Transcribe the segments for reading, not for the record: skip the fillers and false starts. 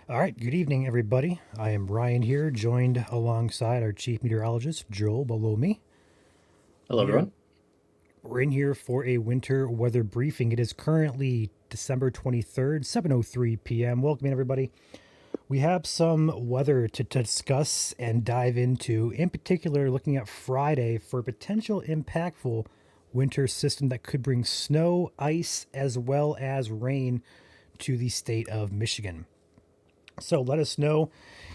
All right, good evening, everybody. I am Ryan here, joined alongside our chief meteorologist, Joel, below me. Hello, We are everyone. we're in here for a winter weather briefing. It is currently December 23rd, 7:03 p.m. Welcome, everybody. We have some weather to discuss and dive into, in particular, looking at Friday for a potential impactful winter system that could bring snow, ice, as well as rain to the state of Michigan. So let us know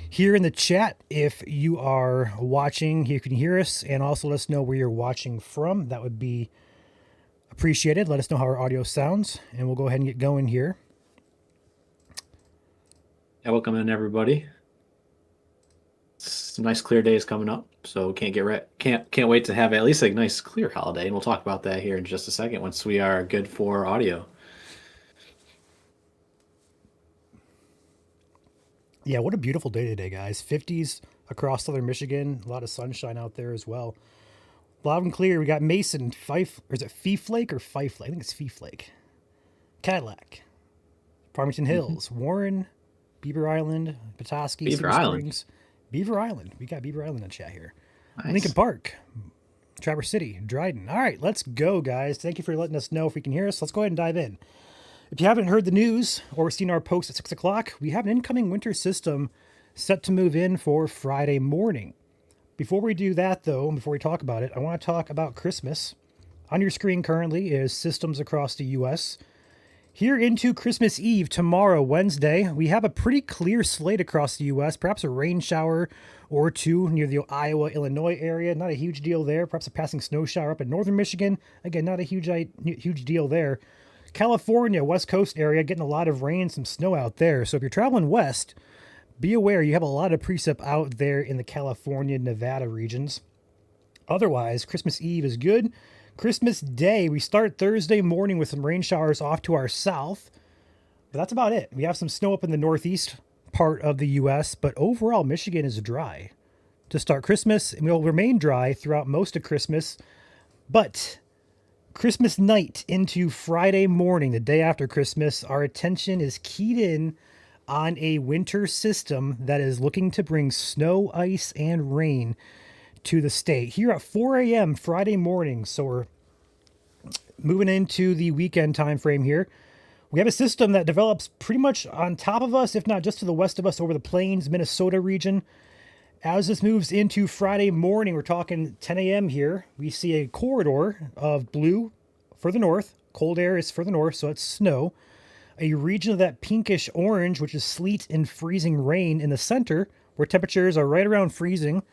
here in the chat if you are watching, you can hear us, and also let us know where you're watching from. That would be appreciated. Let us know how our audio sounds, and we'll go ahead and get going here. Yeah, welcome in, everybody. Some nice clear days coming up, so can't wait to have at least a nice clear holiday, and we'll talk about that here in just a second once we are good for audio. Yeah, what a beautiful day today, guys. 50s across southern Michigan, a lot of sunshine out there as well. Loud and clear. We got Mason, Fife, or is it Fife Lake or Fife Lake? I think it's Fife Lake. Cadillac, Farmington Hmm. Hills, Warren, Beaver Island, Petoskey, Beaver Cedar Island, Springs, Beaver Island. We got Beaver Island in chat here. Lincoln nice. Park, Traverse City, Dryden. All right, let's go, guys. Thank you for letting us know if we can hear us. Let's go ahead and dive in. If you haven't heard the news or seen our post at 6 o'clock, we have an incoming winter system set to move in for Friday morning. Before we do that, though, before we talk about it, I want to talk about Christmas. On your screen currently is systems across the U.S. Here into Christmas Eve, tomorrow, Wednesday, we have a pretty clear slate across the U.S., perhaps a rain shower or two near the Iowa, Illinois area. Not a huge deal there. Perhaps a passing snow shower up in northern Michigan. Again, not a huge deal there. California, West Coast area, getting a lot of rain, some snow out there. So if you're traveling west, be aware you have a lot of precip out there in the California, Nevada regions. Otherwise, Christmas Eve is good. Christmas Day, we start Thursday morning with some rain showers off to our south, but that's about it. We have some snow up in the northeast part of the U.S., but overall, Michigan is dry to start Christmas, and will remain dry throughout most of Christmas. But Christmas night into Friday morning, the day after Christmas, our attention is keyed in on a winter system that is looking to bring snow, ice, and rain to the state here at 4 a.m. Friday morning. So we're moving into the weekend time frame here. We have a system that develops pretty much on top of us, if not just to the west of us, over the plains, Minnesota region. As this moves into Friday morning, we're talking 10 a.m. here, we see a corridor of blue further north. Cold air is further north, so it's snow. A region of that pinkish orange, which is sleet and freezing rain in the center, where temperatures are right around freezing.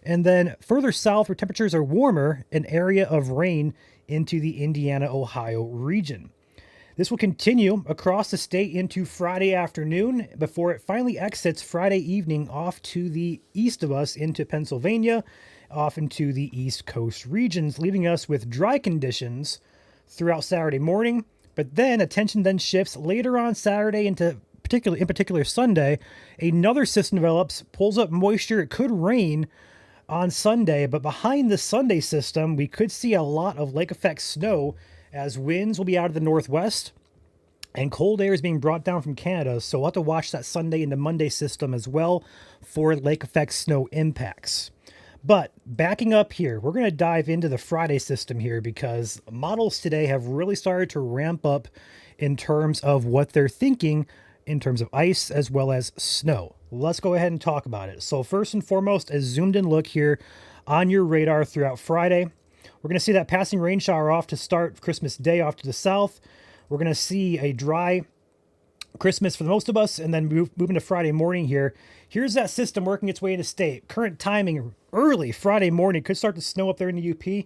And then further south, where temperatures are warmer, an area of rain into the Indiana, Ohio region. This will continue across the state into Friday afternoon before it finally exits Friday evening off to the east of us into Pennsylvania, off into the East Coast regions, leaving us with dry conditions throughout Saturday morning. But then attention then shifts later on Saturday into in particular Sunday. Another system develops, pulls up moisture. It could rain on Sunday, but behind the Sunday system, we could see a lot of lake effect snow as winds will be out of the northwest and cold air is being brought down from Canada. So we'll have to watch that Sunday into Monday system as well for lake effect snow impacts. But backing up here, we're going to dive into the Friday system here because models today have really started to ramp up in terms of what they're thinking in terms of ice as well as snow. Let's go ahead and talk about it. So first and foremost, a zoomed in look here on your radar throughout Friday. We're going to see that passing rain shower off to start Christmas Day off to the south. We're going to see a dry Christmas for most of us, and then moving to Friday morning here. Here's that system working its way into state. Current timing, early Friday morning. Could start to snow up there in the UP.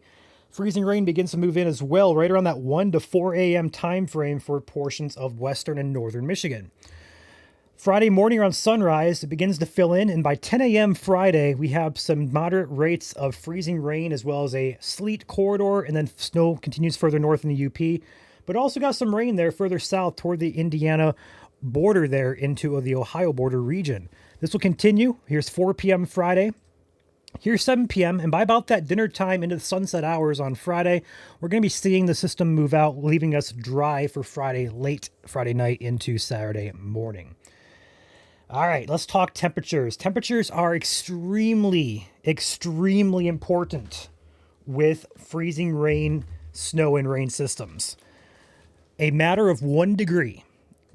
Freezing rain begins to move in as well, right around that 1 to 4 a.m. time frame for portions of western and northern Michigan. Friday morning around sunrise, it begins to fill in, and by 10 a.m. Friday, we have some moderate rates of freezing rain as well as a sleet corridor, and then snow continues further north in the UP. But also got some rain there further south toward the Indiana border there into the Ohio border region. This will continue. Here's 4 p.m. Friday. Here's 7 p.m. And by about that dinner time into the sunset hours on Friday, we're going to be seeing the system move out, leaving us dry for Friday, late Friday night into Saturday morning. All right, let's talk temperatures. Temperatures are extremely, extremely important with freezing rain, snow, and rain systems. A matter of 1 degree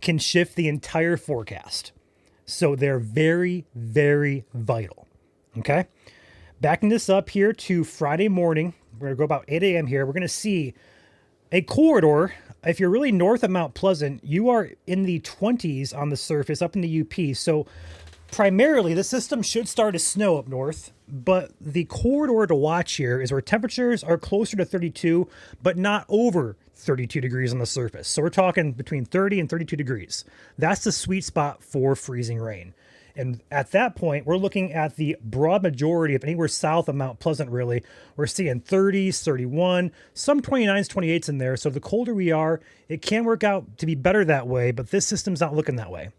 can shift the entire forecast. So they're very, very vital. Okay. Backing this up here to Friday morning, we're going to go about 8 a.m. here. We're going to see a corridor. If you're really north of Mount Pleasant, you are in the 20s on the surface up in the UP. So primarily, the system should start to snow up north, but the corridor to watch here is where temperatures are closer to 32, but not over 32 degrees on the surface. So we're talking between 30 and 32 degrees. That's the sweet spot for freezing rain. And at that point, we're looking at the broad majority of anywhere south of Mount Pleasant, really. We're seeing 30s, 31, some 29s, 28s in there. So the colder we are, it can work out to be better that way, but this system's not looking that way.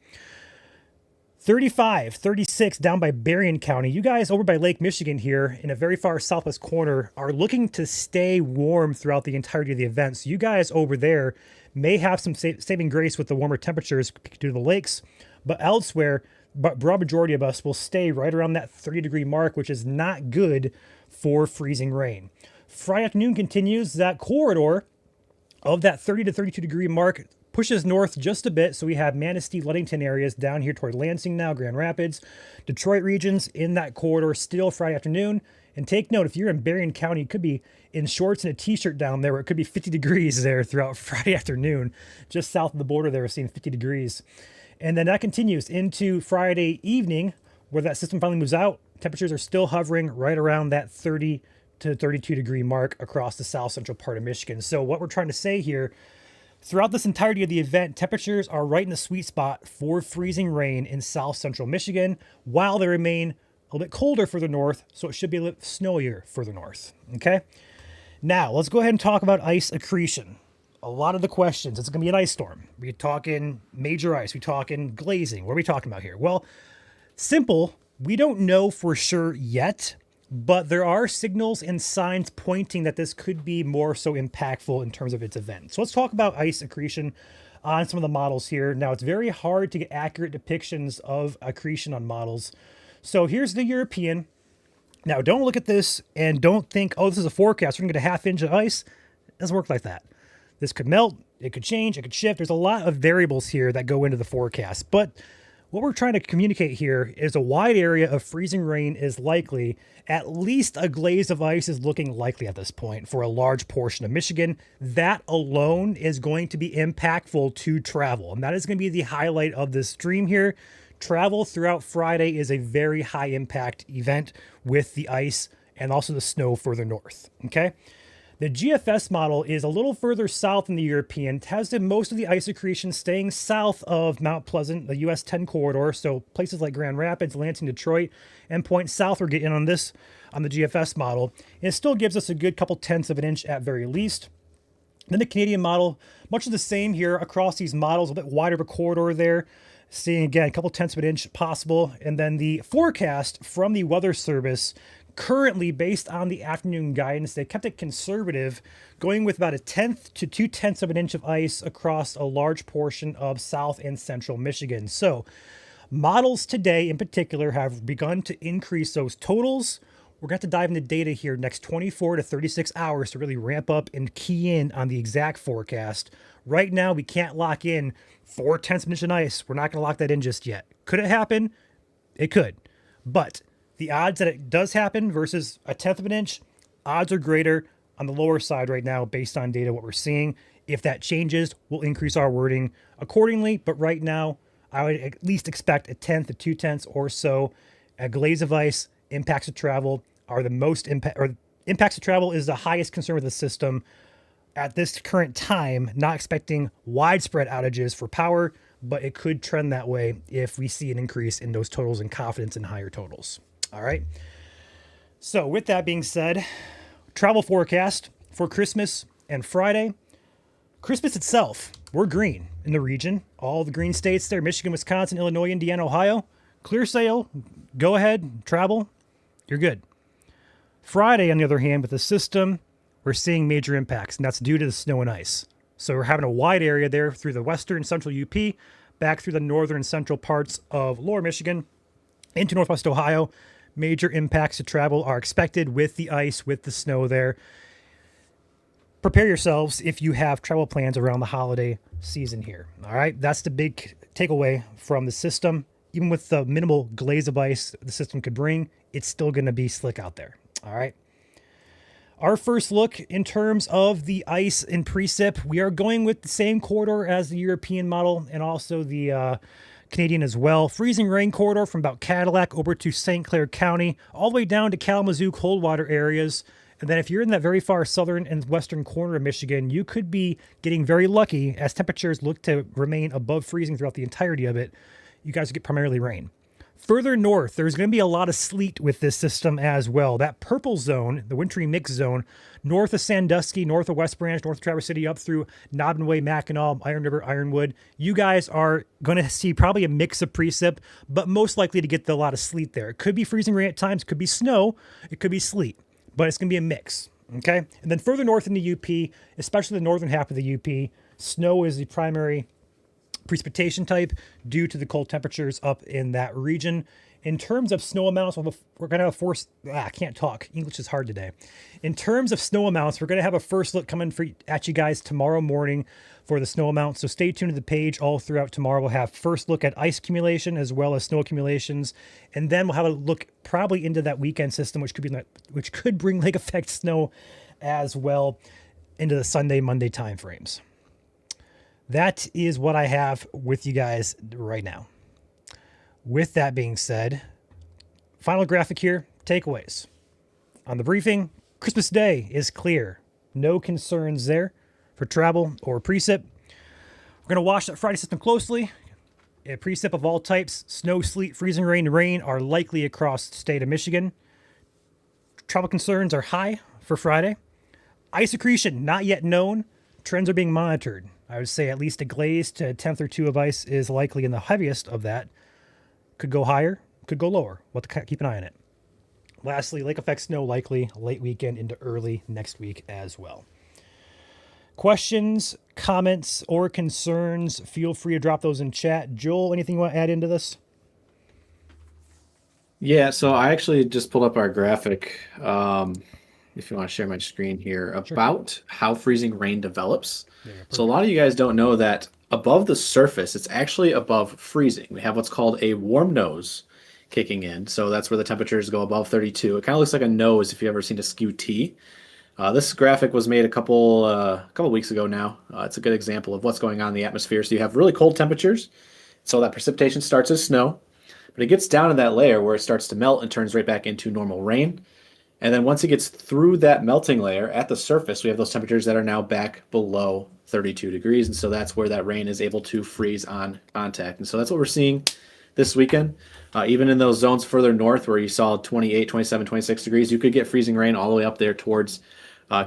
35, 36 down by Berrien County. You guys over by Lake Michigan here in a very far southwest corner are looking to stay warm throughout the entirety of the event. So you guys over there may have some saving grace with the warmer temperatures due to the lakes, but elsewhere, broad majority of us will stay right around that 30-degree mark, which is not good for freezing rain. Friday afternoon continues. That corridor of that 30 to 32 degree mark pushes north just a bit. So we have Manistee, Ludington areas down here toward Lansing now, Grand Rapids, Detroit regions in that corridor still Friday afternoon. And take note, if you're in Berrien County, you could be in shorts and a t-shirt down there, where it could be 50 degrees there throughout Friday afternoon. Just south of the border there, we're seeing 50 degrees. And then that continues into Friday evening, where that system finally moves out. Temperatures are still hovering right around that 30 to 32 degree mark across the south central part of Michigan. So what we're trying to say here, throughout this entirety of the event, temperatures are right in the sweet spot for freezing rain in south central Michigan, while they remain a little bit colder further north, so it should be a little snowier further north. Okay? Now, let's go ahead and talk about ice accretion. A lot of the questions, it's going to be an ice storm. We're talking major ice. We're talking glazing. What are we talking about here? Well, simple. We don't know for sure yet, but there are signals and signs pointing that this could be more so impactful in terms of its event. So let's talk about ice accretion on some of the models here. Now, it's very hard to get accurate depictions of accretion on models. So here's the European. Now, don't look at this and don't think, oh, this is a forecast. We're going to get a half inch of ice. It doesn't work like that. This could melt, it could change, it could shift. There's a lot of variables here that go into the forecast. But what we're trying to communicate here is a wide area of freezing rain is likely. At least a glaze of ice is looking likely at this point for a large portion of Michigan. That alone is going to be impactful to travel. And that is going to be the highlight of this stream here. Travel throughout Friday is a very high impact event with the ice and also the snow further north. Okay. The GFS model is a little further south than the European. It has most of the ice accretion staying south of Mount Pleasant, the US 10 corridor. So places like Grand Rapids, Lansing, Detroit, and point south, we're getting on this on the GFS model. And it still gives us a good couple tenths of an inch at very least. Then the Canadian model, much of the same here across these models, a bit wider of a corridor there. Seeing again, a couple tenths of an inch possible. And then the forecast from the Weather Service, currently based on the afternoon guidance, they kept it conservative, going with about 1/10 to 2/10 of an inch of ice across a large portion of south and central Michigan. So models today in particular have begun to increase those totals. We're going to have to dive into data here next 24 to 36 hours to really ramp up and key in on the exact forecast. Right now, we can't lock in 4/10 of an inch of ice. We're not going to lock that in just yet. Could it happen? It could. But the odds that it does happen versus 1/10 of an inch, odds are greater on the lower side right now based on data, what we're seeing. If that changes, we'll increase our wording accordingly. But right now, I would at least expect 1/10 to 2/10 or so. A glaze of ice, impacts of travel are the most impacts of travel is the highest concern with the system at this current time. Not expecting widespread outages for power, but it could trend that way if we see an increase in those totals and confidence in higher totals. All right. So with that being said, travel forecast for Christmas and Friday. Christmas itself, we're green in the region. All the green states there, Michigan, Wisconsin, Illinois, Indiana, Ohio. Clear sail. Go ahead, travel. You're good. Friday, on the other hand, with the system, we're seeing major impacts, and that's due to the snow and ice. So we're having a wide area there through the western central UP, back through the northern and central parts of lower Michigan into northwest Ohio. Major impacts to travel are expected with the ice, with the snow there. Prepare yourselves if you have travel plans around the holiday season here. All right, that's the big takeaway from the system. Even with the minimal glaze of ice the system could bring, it's still going to be slick out there. All right. Our first look in terms of the ice and precip, we are going with the same corridor as the European model and also the Canadian as well. Freezing rain corridor from about Cadillac over to St. Clair County, all the way down to Kalamazoo cold water areas. And then if you're in that very far southern and western corner of Michigan, you could be getting very lucky as temperatures look to remain above freezing throughout the entirety of it. You guys get primarily rain. Further north, there's going to be a lot of sleet with this system as well. That purple zone, the wintry mix zone, north of Sandusky, north of West Branch, north of Traverse City, up through Nobbin Mackinac, Iron River, Ironwood. You guys are going to see probably a mix of precip, but most likely to get a lot of sleet there. It could be freezing rain at times, it could be snow, it could be sleet, but it's going to be a mix. Okay? And then further north in the UP, especially the northern half of the UP, snow is the primary precipitation type due to the cold temperatures up in that region. In terms of snow amounts, we're going to have I can't talk. English is hard today. In terms of snow amounts, we're going to have a first look coming at you guys tomorrow morning for the snow amounts. So stay tuned to the page all throughout tomorrow. We'll have first look at ice accumulation as well as snow accumulations. And then we'll have a look probably into that weekend system, which could bring lake effect snow as well into the Sunday, Monday timeframes. That is what I have with you guys right now. With that being said, final graphic here, takeaways. On the briefing, Christmas Day is clear. No concerns there for travel or precip. We're going to watch that Friday system closely. A precip of all types, snow, sleet, freezing rain, and rain are likely across the state of Michigan. Travel concerns are high for Friday. Ice accretion, not yet known. Trends are being monitored. I would say at least a glaze to a tenth or two of ice is likely in the heaviest of that. Could go higher, could go lower. We'll have to keep an eye on it. Lastly, lake effect snow likely late weekend into early next week as well. Questions, comments, or concerns, feel free to drop those in chat. Joel, anything you want to add into this? Yeah, so I actually just pulled up our graphic, if you want to share my screen here, about how freezing rain develops. Yeah, so a lot of you guys don't know that above the surface, it's actually above freezing. We have what's called a warm nose kicking in. So that's where the temperatures go above 32. It kind of looks like a nose if you've ever seen a skew T. This graphic was made a couple weeks ago now. It's a good example of what's going on in the atmosphere. So you have really cold temperatures. So that precipitation starts as snow, but it gets down in that layer where it starts to melt and turns right back into normal rain. And then once it gets through that melting layer at the surface, we have those temperatures that are now back below 32 degrees. And so that's where that rain is able to freeze on contact. And so that's what we're seeing this weekend. Even in those zones further north where you saw 28, 27, 26 degrees, you could get freezing rain all the way up there towards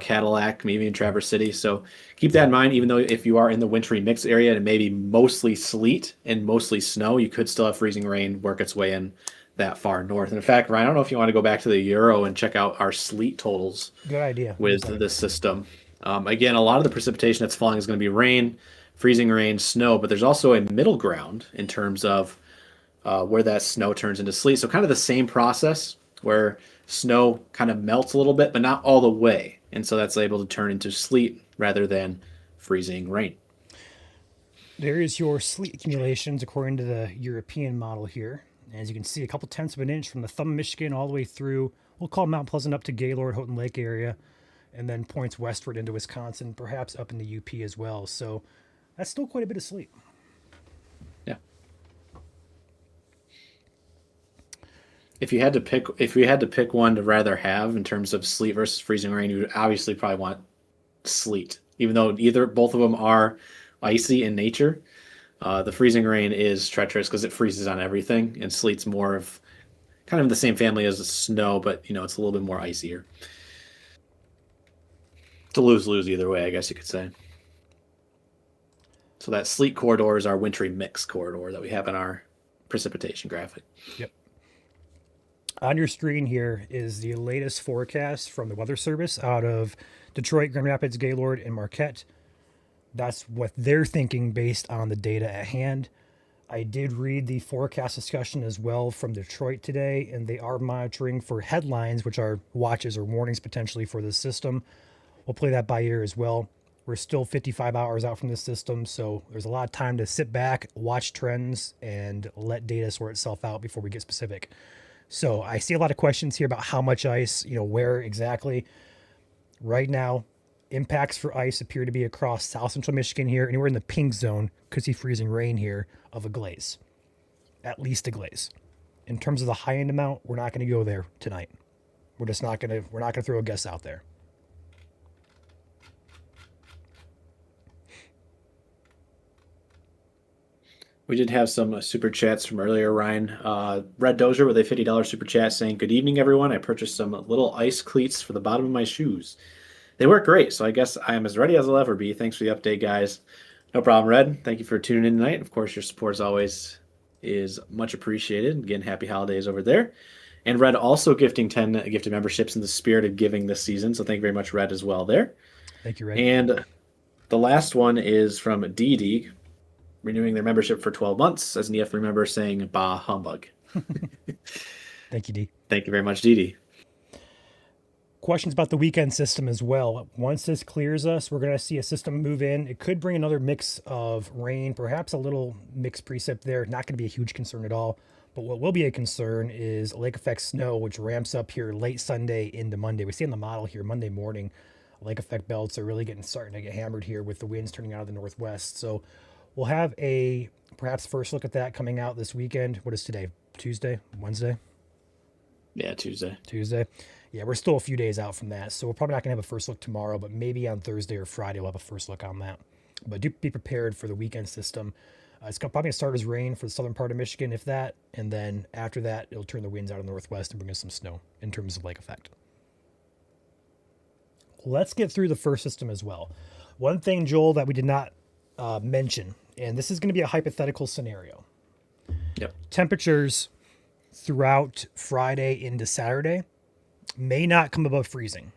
Cadillac, maybe in Traverse City. So keep that in mind, even though if you are in the wintry mix area and it may be mostly sleet and mostly snow, you could still have freezing rain work its way in that far north. And in fact, Ryan, I don't know if you want to go back to the Euro and check out our sleet totals. Good idea. With this system. Again, a lot of the precipitation that's falling is going to be rain, freezing rain, snow, but there's also a middle ground in terms of where that snow turns into sleet. So kind of the same process where snow kind of melts a little bit, but not all the way. And so that's able to turn into sleet rather than freezing rain. There is your sleet accumulations according to the European model here. As you can see, a couple tenths of an inch from the thumb of Michigan all the way through, we'll call Mount Pleasant up to Gaylord, Houghton Lake area, and then points westward into Wisconsin, perhaps up in the UP as well. So that's still quite a bit of sleet. Yeah. If you had to pick one to rather have in terms of sleet versus freezing rain, you would obviously probably want sleet, even though both of them are icy in nature. The freezing rain is treacherous because it freezes on everything, and sleet's more of kind of the same family as the snow, but it's a little bit more icier. It's a lose-lose either way, I guess you could say. So that sleet corridor is our wintry mix corridor that we have in our precipitation graphic. Yep. On your screen here is the latest forecast from the Weather Service out of Detroit, Grand Rapids, Gaylord, and Marquette. That's what they're thinking based on the data at hand. I did read the forecast discussion as well from Detroit today, and they are monitoring for headlines, which are watches or warnings potentially for this system. We'll play that by ear as well. We're still 55 hours out from this system, so there's a lot of time to sit back, watch trends, and let data sort itself out before we get specific. So I see a lot of questions here about how much ice, where exactly. Right now, impacts for ice appear to be across south central Michigan here, anywhere in the pink zone. Could see freezing rain here of a glaze, at least a glaze. In terms of the high end amount, we're not going to go there tonight. We're not going to throw a guess out there. We did have some super chats from earlier, Ryan. Red Dozier with a $50 super chat saying, "Good evening, everyone. I purchased some little ice cleats for the bottom of my shoes. They work great, so I guess I am as ready as I'll ever be. Thanks for the update, guys." No problem, Red. Thank you for tuning in tonight. Of course, your support as always is much appreciated. Again, happy holidays over there. And Red also gifting 10 gifted memberships in the spirit of giving this season. So thank you very much, Red, as well there. Thank you, Red. And the last one is from Dee renewing their membership for 12 months as an EF member saying, "Bah humbug." Thank you, Dee. Thank you very much, Dee. Questions about the weekend system as well. Once this clears us, we're going to see a system move in. It could bring another mix of rain, perhaps a little mixed precip there. Not going to be a huge concern at all. But what will be a concern is lake effect snow, which ramps up here late Sunday into Monday. We see in the model here Monday morning, lake effect belts are really starting to get hammered here with the winds turning out of the northwest. So we'll have a perhaps first look at that coming out this weekend. What is today? Tuesday? Wednesday? Yeah, Tuesday. Yeah, we're still a few days out from that, so we're probably not going to have a first look tomorrow, but maybe on Thursday or Friday we'll have a first look on that. But do be prepared for the weekend system. It's probably going to start as rain for the southern part of Michigan, if that, and then after that, it'll turn the winds out of the northwest and bring us some snow in terms of lake effect. Let's get through the first system as well. One thing, Joel, that we did not mention, and this is going to be a hypothetical scenario. Yep. Temperatures throughout Friday into Saturday may not come above freezing.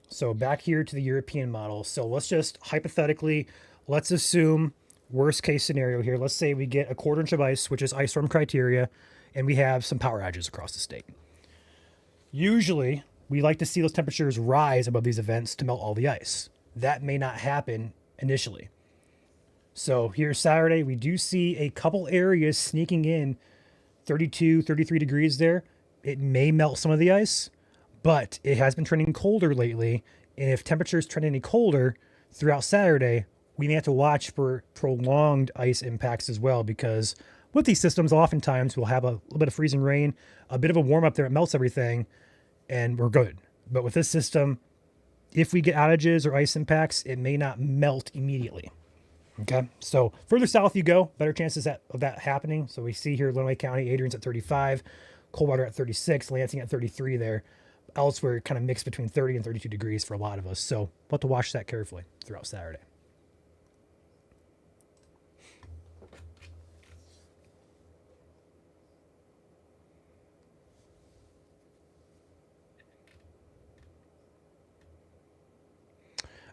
So back here to the European model. So let's just hypothetically, let's assume worst case scenario here. Let's say we get a quarter inch of ice, which is ice storm criteria, and we have some power outages across the state. Usually we like to see those temperatures rise above these events to melt all the ice. That may not happen initially. So here Saturday, we do see a couple areas sneaking in 32, 33 degrees there. It may melt some of the ice, but it has been trending colder lately. And if temperatures trend any colder throughout Saturday, we may have to watch for prolonged ice impacts as well, because with these systems, oftentimes we'll have a little bit of freezing rain, a bit of a warm up there, it melts everything, and we're good. But with this system, if we get outages or ice impacts, it may not melt immediately. Okay, so further south you go, better chances of that happening. So we see here Lenawee County, Adrian's at 35, Coldwater at 36, Lansing at 33 there. Elsewhere, kind of mixed between 30 and 32 degrees for a lot of us. So we'll have to watch that carefully throughout Saturday.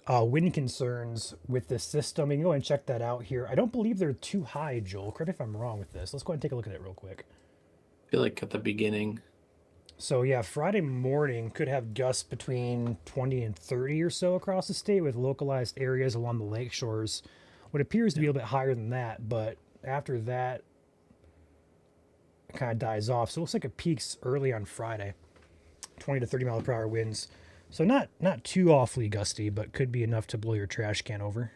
Wind concerns with this system. You can go and check that out here. I don't believe they're too high, Joel. Correct me if I'm wrong with this. Let's go ahead and take a look at it real quick. I feel like at the beginning. So yeah, Friday morning could have gusts between 20 and 30 or so across the state with localized areas along the lake shores. What appears to be a little bit higher than that, but after that, it kind of dies off. So it looks like it peaks early on Friday, 20 to 30 mile per hour winds. So not too awfully gusty, but could be enough to blow your trash can over.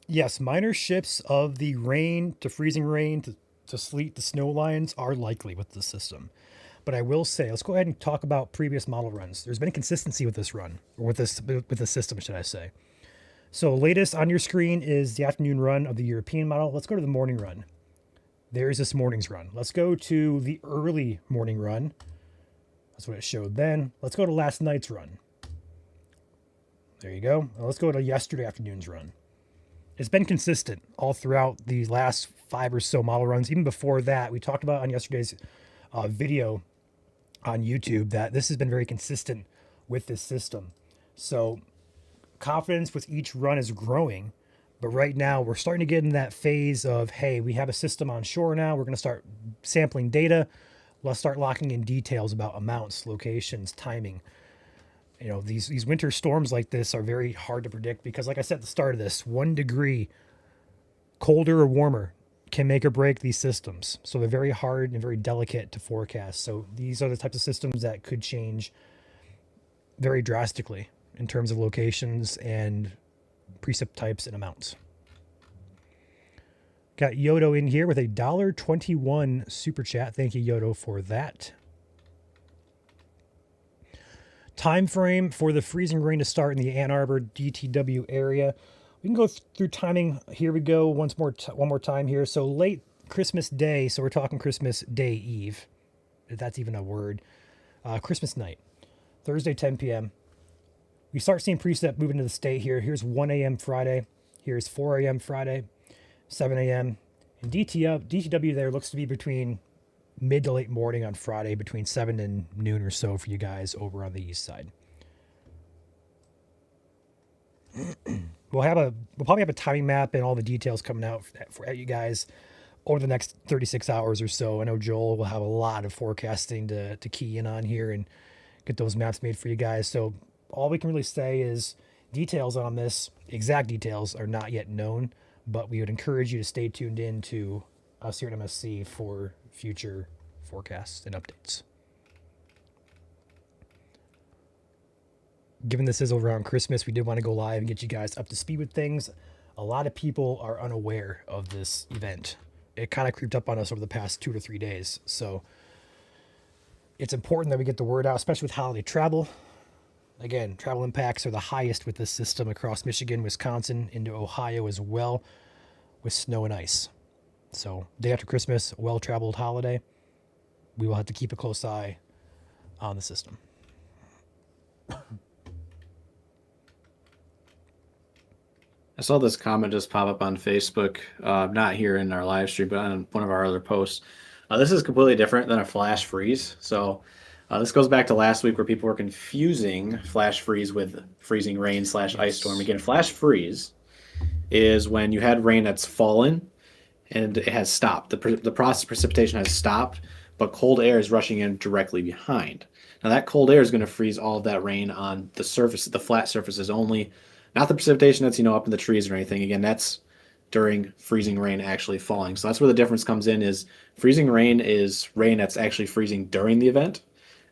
Yes, minor shifts of the rain to freezing rain to sleet to snow lines are likely with the system. But I will say, let's go ahead and talk about previous model runs. There's been a consistency with this run, or with the system, should I say. So latest on your screen is the afternoon run of the European model. Let's go to the morning run. There's this morning's run. Let's go to the early morning run. That's what it showed then. Let's go to last night's run. There you go. Now let's go to yesterday afternoon's run. It's been consistent all throughout the last 5 or so model runs. Even before that, we talked about on yesterday's video on YouTube that this has been very consistent with this system. So confidence with each run is growing. But right now, we're starting to get in that phase of, hey, we have a system on shore now. We're going to start sampling data. Let's start locking in details about amounts, locations, timing. You know, these winter storms like this are very hard to predict because, like I said at the start of this, 1 degree colder or warmer can make or break these systems. So they're very hard and very delicate to forecast. So these are the types of systems that could change very drastically in terms of locations and precip types and amounts. Got Yodo in here with a $1.21 super chat. Thank you, Yodo, for that. Time frame for the freezing rain to start in the Ann Arbor DTW area. We can go through timing. Here we go. One more time here. So late Christmas Day. So we're talking Christmas Day Eve, if that's even a word. Christmas night, Thursday, 10 p.m. We start seeing precip moving to the state here. Here's 1 a.m. Friday. Here's 4 a.m. Friday, 7 a.m. And DTW there looks to be between mid to late morning on Friday, between 7 and noon or so for you guys over on the east side. We'll probably have a timing map and all the details coming out for you guys over the next 36 hours or so. I know Joel will have a lot of forecasting to key in on here and get those maps made for you guys. So all we can really say is details on this, exact details, are not yet known, but we would encourage you to stay tuned in to us here at MSC for future forecasts and updates. Given this is over on Christmas, we did want to go live and get you guys up to speed with things. A lot of people are unaware of this event. It kind of creeped up on us over the past 2 to 3 days. So it's important that we get the word out, especially with holiday travel. Again, travel impacts are the highest with this system across Michigan, Wisconsin, into Ohio as well, with snow and ice. So day after Christmas, well-traveled holiday. We will have to keep a close eye on the system. I saw this comment just pop up on Facebook, not here in our live stream, but on one of our other posts. This is completely different than a flash freeze. So this goes back to last week where people were confusing flash freeze with freezing rain / ice storm. Again, flash freeze is when you had rain that's fallen and it has stopped. The process of precipitation has stopped, but cold air is rushing in directly behind. Now that cold air is going to freeze all of that rain on the surface, the flat surfaces only. Not the precipitation that's, up in the trees or anything. Again, that's during freezing rain actually falling. So that's where the difference comes in is freezing rain is rain that's actually freezing during the event.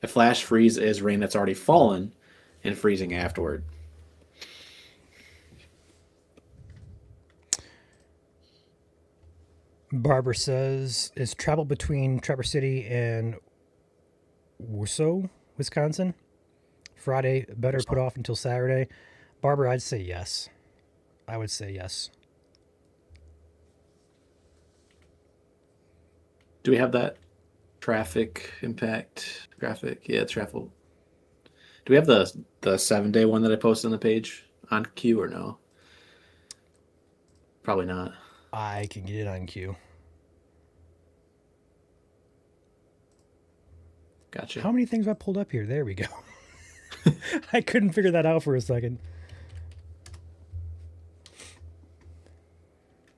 A flash freeze is rain that's already fallen and freezing afterward. Barbara says, is travel between Traverse City and Wausau, Wisconsin, Friday better put off until Saturday? Barbara, I'd say yes. I would say yes. Do we have that traffic impact graphic? Yeah, travel. Do we have the 7-day one that I posted on the page on Q or no? Probably not. I can get it on Q. Gotcha. How many things have I pulled up here? There we go. I couldn't figure that out for a second.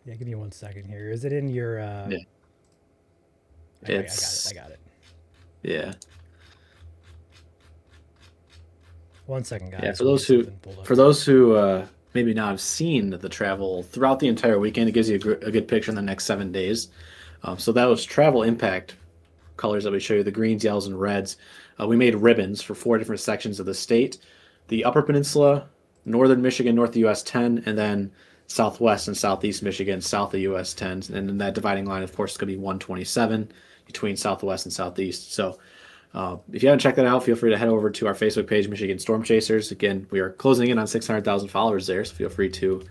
Yeah, give me 1 second here. Is it in your... Yeah. I got it. Yeah. 1 second, guys. Yeah, for those who maybe not have seen the travel throughout the entire weekend, it gives you a good picture in the next 7 days. So that was travel impact colors that we show you, the greens, yellows, and reds. We made ribbons for 4 different sections of the state: the Upper Peninsula, Northern Michigan, north of US 10, and then Southwest and Southeast Michigan, south of US 10. And then that dividing line, of course, is going to be 127 between Southwest and Southeast. So if you haven't checked that out, feel free to head over to our Facebook page, Michigan Storm Chasers. Again, we are closing in on 600,000 followers there, so feel free to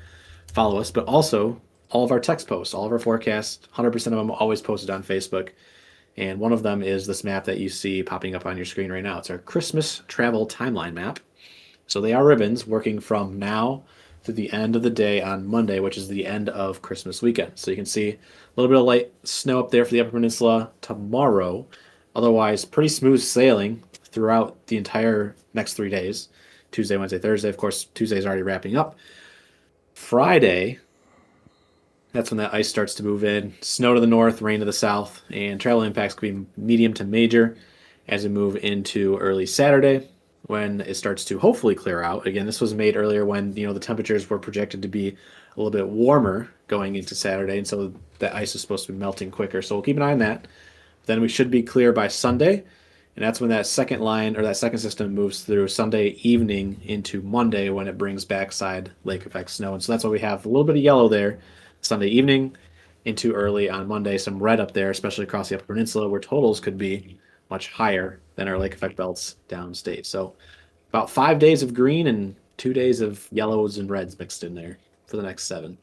follow us. But also, all of our text posts, all of our forecasts, 100% of them always posted on Facebook. And one of them is this map that you see popping up on your screen right now. It's our Christmas travel timeline map. So they are ribbons working from now to the end of the day on Monday, which is the end of Christmas weekend. So you can see a little bit of light snow up there for the Upper Peninsula. Tomorrow, Otherwise, pretty smooth sailing throughout the entire next 3 days. Tuesday, Wednesday, Thursday. Of course, Tuesday's already wrapping up. Friday, that's when that ice starts to move in. Snow to the north, rain to the south, and travel impacts could be medium to major as we move into early Saturday when it starts to hopefully clear out. Again, this was made earlier when the temperatures were projected to be a little bit warmer going into Saturday, and so that ice is supposed to be melting quicker. So we'll keep an eye on that. Then we should be clear by Sunday, and that's when that second line or that second system moves through Sunday evening into Monday when it brings backside lake effect snow. And so that's why we have a little bit of yellow there Sunday evening into early on Monday, some red up there, especially across the Upper Peninsula where totals could be much higher than our lake effect belts downstate. So about 5 days of green and 2 days of yellows and reds mixed in there for the next 7.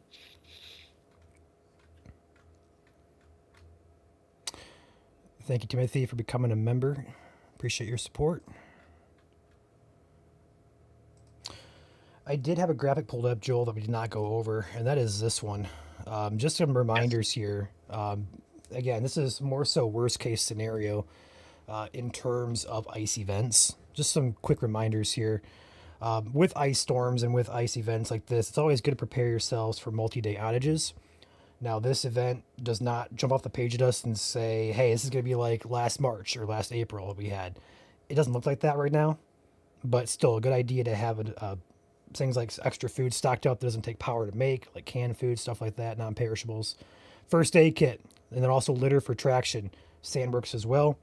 Thank you, Timothy, for becoming a member. Appreciate your support. I did have a graphic pulled up, Joel, that we did not go over, and that is this one. Just some Yes. reminders here. Again, this is more so worst case scenario in terms of ice events. Just some quick reminders here. With ice storms and with ice events like this, it's always good to prepare yourselves for multi-day outages. Now, this event does not jump off the page at us and say, hey, this is going to be like last March or last April that we had. It doesn't look like that right now, but still a good idea to have things like extra food stocked up that doesn't take power to make, like canned food, stuff like that, non perishables. First aid kit, and then also litter for traction. Sand works as well.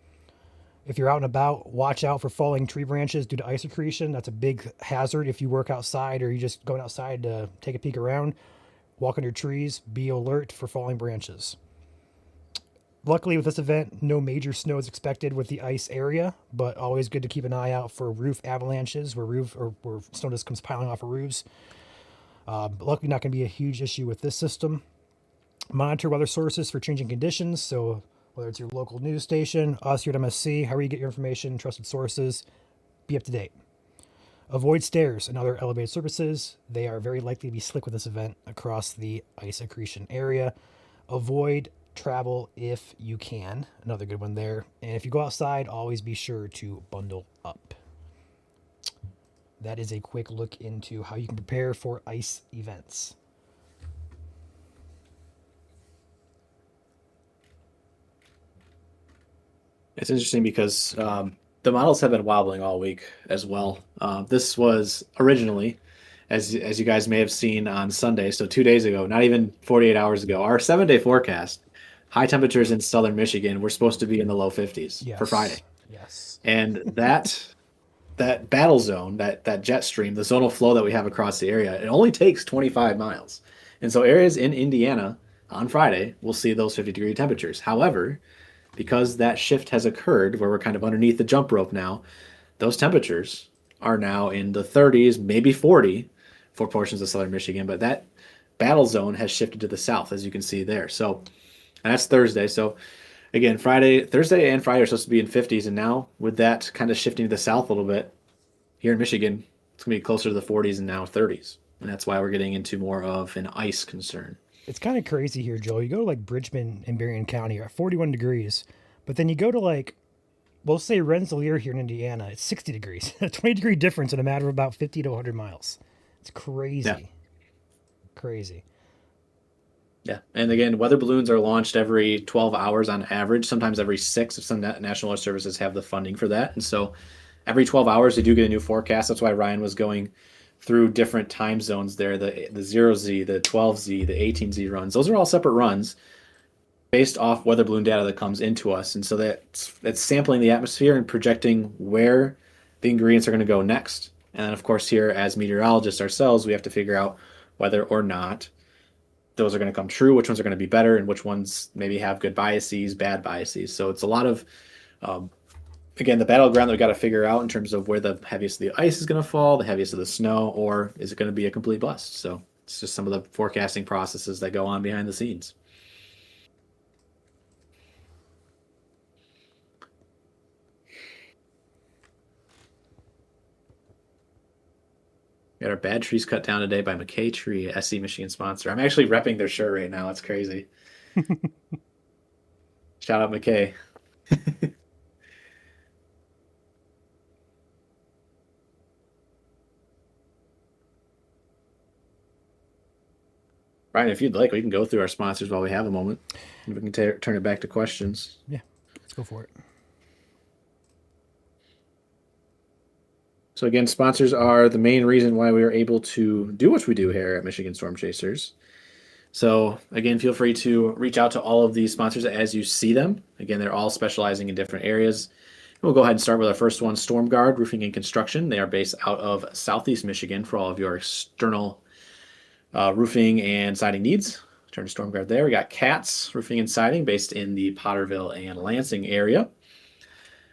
If you're out and about, watch out for falling tree branches due to ice accretion. That's a big hazard if you work outside or you just going outside to take a peek around. Walk under trees, be alert for falling branches. Luckily, with this event, no major snow is expected with the ice area, but always good to keep an eye out for roof avalanches where snow just comes piling off of roofs. But luckily, not going to be a huge issue with this system. Monitor weather sources for changing conditions. So, whether it's your local news station, us here at MSC, however you get your information, trusted sources, be up to date. Avoid stairs and other elevated surfaces. They are very likely to be slick with this event across the ice accretion area. Avoid travel if you can. Another good one there. And if you go outside, always be sure to bundle up. That is a quick look into how you can prepare for ice events. It's interesting because the models have been wobbling all week as well. This was originally, as you guys may have seen on Sunday, so 2 days ago, not even 48 hours ago, our 7 day forecast, high temperatures in southern Michigan were supposed to be in the low 50s for Friday. Yes. Yes. And that battle zone, that jet stream, the zonal flow that we have across the area, it only takes 25 miles. And so areas in Indiana on Friday will see those 50-degree temperatures. However, because that shift has occurred where we're kind of underneath the jump rope now, those temperatures are now in the 30s, maybe 40 for portions of southern Michigan, but that battle zone has shifted to the south, as you can see there. So, and that's Thursday. So, again, Thursday and Friday are supposed to be in 50s, and now with that kind of shifting to the south a little bit here in Michigan, it's going to be closer to the 40s and now 30s. And that's why we're getting into more of an ice concern. It's kind of crazy here, Joel. You go to like Bridgman and Berrien County, you're at 41 degrees, but then you go to like, we'll say Rensselaer here in Indiana, it's 60 degrees. A 20-degree difference in a matter of about 50 to 100 miles. It's Yeah. crazy. Crazy. Yeah. And again, weather balloons are launched every 12 hours on average, sometimes every 6 if some National Weather Services have the funding for that. And so every 12 hours, they do get a new forecast. That's why Ryan was going through different time zones there, the 0Z, the 12Z, the 18Z runs. Those are all separate runs based off weather balloon data that comes into us. And so that's sampling the atmosphere and projecting where the ingredients are going to go next. And then, of course, here as meteorologists ourselves, we have to figure out whether or not those are going to come true, which ones are going to be better, and which ones maybe have good biases, bad biases. So it's a lot of, um, again, the battleground that we got to figure out in terms of where the heaviest of the ice is going to fall, the heaviest of the snow, or is it going to be a complete bust? So it's just some of the forecasting processes that go on behind the scenes. We got our bad trees cut down today by McKay Tree, SC Michigan sponsor. I'm actually repping their shirt right now. It's crazy. Shout out McKay. Ryan, if you'd like, we can go through our sponsors while we have a moment. We can turn it back to questions. Yeah, let's go for it. So again, sponsors are the main reason why we are able to do what we do here at Michigan Storm Chasers. So again, feel free to reach out to all of these sponsors as you see them. Again, they're all specializing in different areas. We'll go ahead and start with our first one, StormGuard Roofing and Construction. They are based out of Southeast Michigan for all of your external roofing and siding needs. Turn to StormGuard there. We got Katz Roofing and Siding based in the Potterville and Lansing area.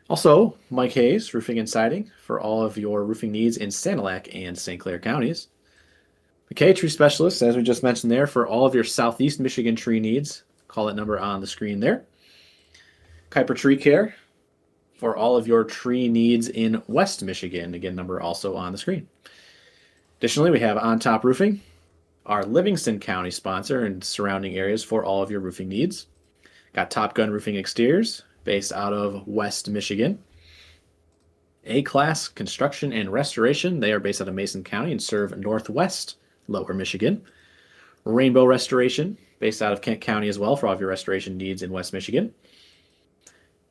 Also, Mike Hayes Roofing and Siding for all of your roofing needs in Sanilac and St. Clair counties. McKay Tree Specialist, as we just mentioned there, for all of your Southeast Michigan tree needs. Call that number on the screen there. Kuiper Tree Care for all of your tree needs in West Michigan. Again, number also on the screen. Additionally, we have On Top Roofing, our Livingston County sponsor and surrounding areas for all of your roofing needs. Got Top Gun Roofing Exteriors, based out of West Michigan. A-Class Construction and Restoration, they are based out of Mason County and serve Northwest Lower Michigan. Rainbow Restoration, based out of Kent County as well for all of your restoration needs in West Michigan.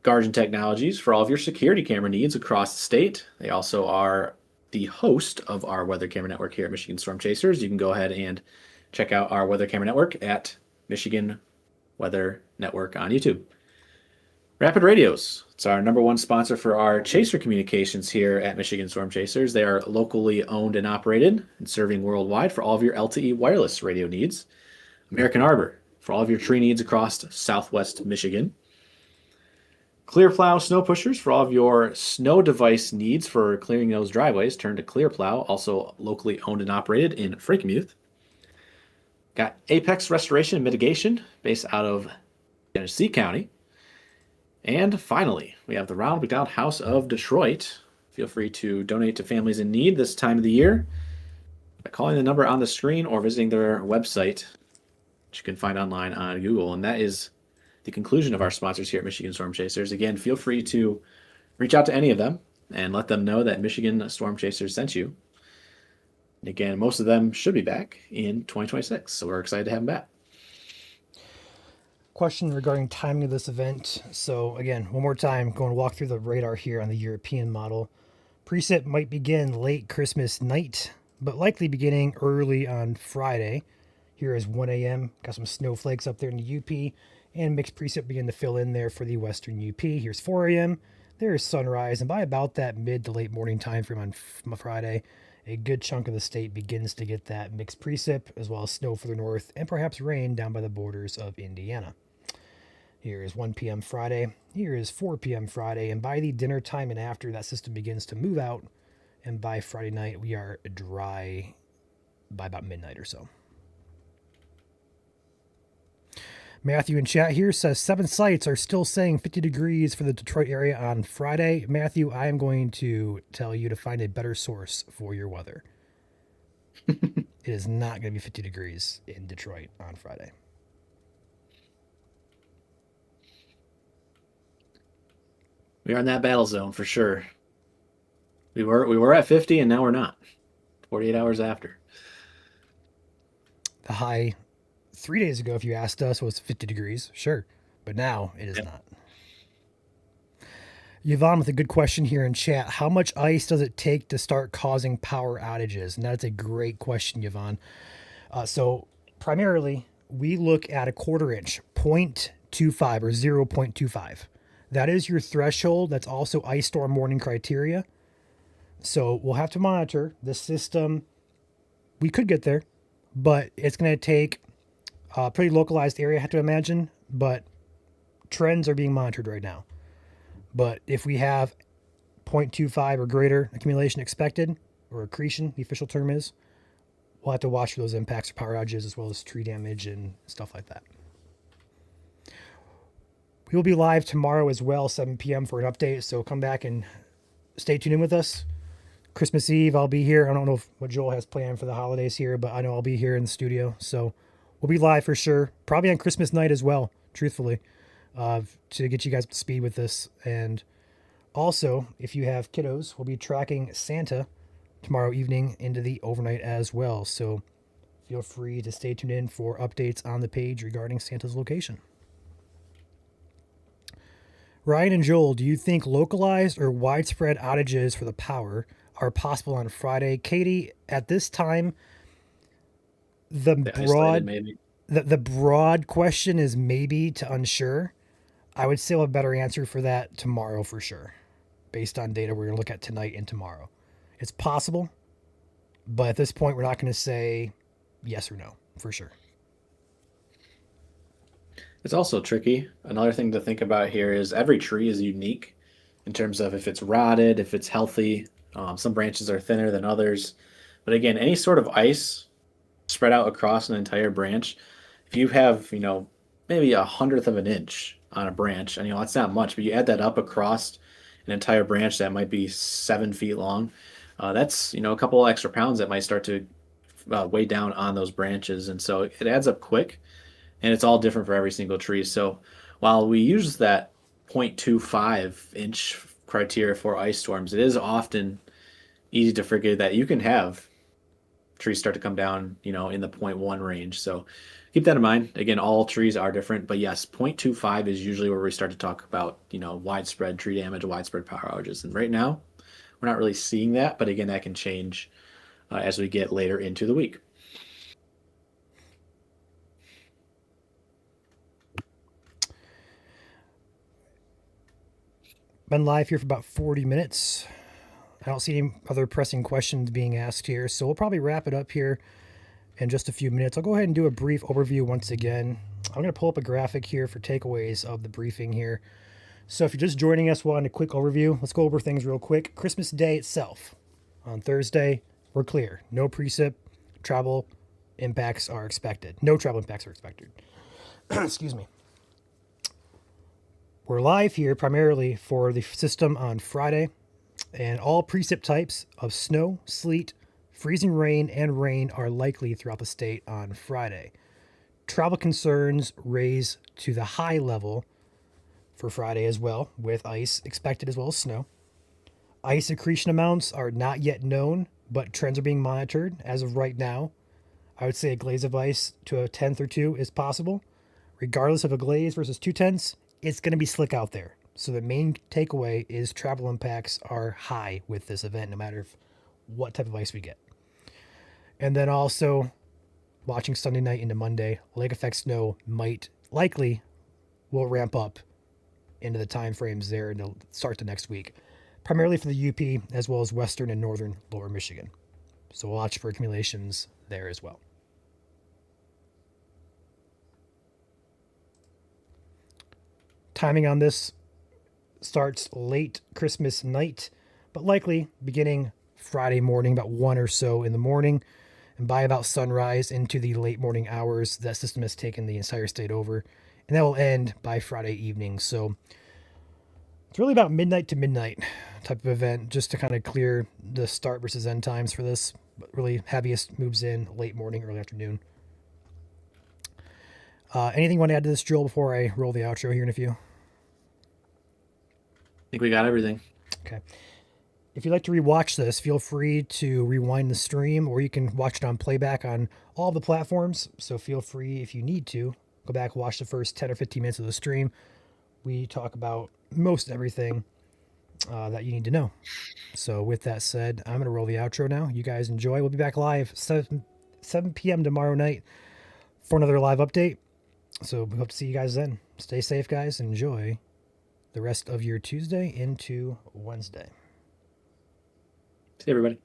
Guardian Technologies for all of your security camera needs across the state. They also are the host of our weather camera network here at Michigan Storm Chasers. You can go ahead and check out our weather camera network at Michigan Weather Network on YouTube. Rapid Radios. It's our number one sponsor for our chaser communications here at Michigan Storm Chasers. They are locally owned and operated and serving worldwide for all of your LTE wireless radio needs. American Arbor for all of your tree needs across Southwest Michigan. ClearPlow Snow Pushers for all of your snow device needs for clearing those driveways. Turn to ClearPlow, also locally owned and operated in Frankenmuth. Got Apex Restoration and Mitigation based out of Genesee County. And finally, we have the Ronald McDonald House of Detroit. Feel free to donate to families in need this time of the year by calling the number on the screen or visiting their website, which you can find online on Google. And that is the conclusion of our sponsors here at Michigan Storm Chasers. Again, feel free to reach out to any of them and let them know that Michigan Storm Chasers sent you. And again, most of them should be back in 2026, so we're excited to have them back. Question regarding timing of this event. So again, one more time, going to walk through the radar here on the European model. Precip might begin late Christmas night, but likely beginning early on Friday. Here is 1 a.m. Got some snowflakes up there in the UP, and mixed precip begin to fill in there for the western UP. Here's 4 a.m. There's sunrise, and by about that mid to late morning time frame on Friday, a good chunk of the state begins to get that mixed precip, as well as snow further north, and perhaps rain down by the borders of Indiana. Here is 1 p.m. Friday. Here is 4 p.m. Friday. And by the dinner time and after, that system begins to move out. And by Friday night, we are dry by about midnight or so. Matthew in chat here says 7 sites are still saying 50 degrees for the Detroit area on Friday. Matthew, I am going to tell you to find a better source for your weather. It is not going to be 50 degrees in Detroit on Friday. We are in that battle zone for sure. We were at 50 and now we're not. 48 hours after. The high 3 days ago, if you asked us, was 50 degrees. Sure. But now it is not. Yvonne with a good question here in chat. How much ice does it take to start causing power outages? And that's a great question, Yvonne. So primarily, we look at a quarter inch, 0.25 or 0.25. That is your threshold. That's also ice storm warning criteria. So we'll have to monitor the system. We could get there, but it's going to take a pretty localized area, I have to imagine. But trends are being monitored right now. But if we have 0.25 or greater accumulation expected, or accretion, the official term is, we'll have to watch for those impacts of power outages as well as tree damage and stuff like that. We will be live tomorrow as well, 7 p.m. for an update, so come back and stay tuned in with us. Christmas Eve, I'll be here. I don't know what Joel has planned for the holidays here, but I know I'll be here in the studio, so we'll be live for sure. Probably on Christmas night as well, truthfully, to get you guys up to speed with this. And also, if you have kiddos, we'll be tracking Santa tomorrow evening into the overnight as well. So feel free to stay tuned in for updates on the page regarding Santa's location. Ryan and Joel, do you think localized or widespread outages for the power are possible on Friday? Katie, at this time, the Isolated, broad maybe. the broad question is maybe to unsure. I would still have a better answer for that tomorrow for sure, based on data we're going to look at tonight and tomorrow. It's possible, but at this point, we're not going to say yes or no for sure. It's also tricky. Another thing to think about here is every tree is unique in terms of if it's rotted, if it's healthy. Some branches are thinner than others. But again, any sort of ice spread out across an entire branch, if you have, maybe a hundredth of an inch on a branch, and that's not much, but you add that up across an entire branch that might be 7 feet long, that's, a couple extra pounds that might start to weigh down on those branches. And so it adds up quick, and it's all different for every single tree. So while we use that 0.25 inch criteria for ice storms, it is often easy to forget that you can have trees start to come down, in the zero point 0.1 range. So keep that in mind. Again, all trees are different, but yes, 0.25 is usually where we start to talk about, widespread tree damage, widespread power outages. And right now, we're not really seeing that, but again, that can change as we get later into the week. Been live here for about 40 minutes. I don't see any other pressing questions being asked here, so we'll probably wrap it up here in just a few minutes. I'll go ahead and do a brief overview once again. I'm going to pull up a graphic here for takeaways of the briefing here. So if you're just joining us, wanting a quick overview, let's go over things real quick. Christmas Day itself. On Thursday, we're clear. No precip. Travel impacts are expected. No travel impacts are expected. Excuse me. We're live here primarily for the system on Friday, and all precip types of snow, sleet, freezing rain, and rain are likely throughout the state on Friday. Travel concerns raise to the high level for Friday as well, with ice expected as well as snow. Ice accretion amounts are not yet known, but trends are being monitored as of right now. I would say a glaze of ice to a tenth or two is possible. Regardless of a glaze versus 2/10, it's going to be slick out there. So the main takeaway is travel impacts are high with this event, no matter what type of ice we get. And then also, watching Sunday night into Monday, lake effect snow will ramp up into the time frames there and it'll start the next week, primarily for the UP as well as western and northern lower Michigan. So we'll watch for accumulations there as well. Timing on this starts late Christmas night, but likely beginning Friday morning, about 1 or so in the morning. And by about sunrise into the late morning hours, that system has taken the entire state over. And that will end by Friday evening. So it's really about midnight to midnight type of event, just to kind of clear the start versus end times for this. But really, heaviest moves in late morning, early afternoon. Anything you want to add to this, Joel, before I roll the outro here in a few? I think we got everything. Okay. If you'd like to rewatch this, feel free to rewind the stream, or you can watch it on playback on all the platforms. So feel free, if you need to, go back, watch the first 10 or 15 minutes of the stream. We talk about most everything that you need to know. So with that said, I'm going to roll the outro now. You guys enjoy. We'll be back live 7 p.m. tomorrow night for another live update. So we hope to see you guys then. Stay safe, guys. Enjoy the rest of your Tuesday into Wednesday. See everybody.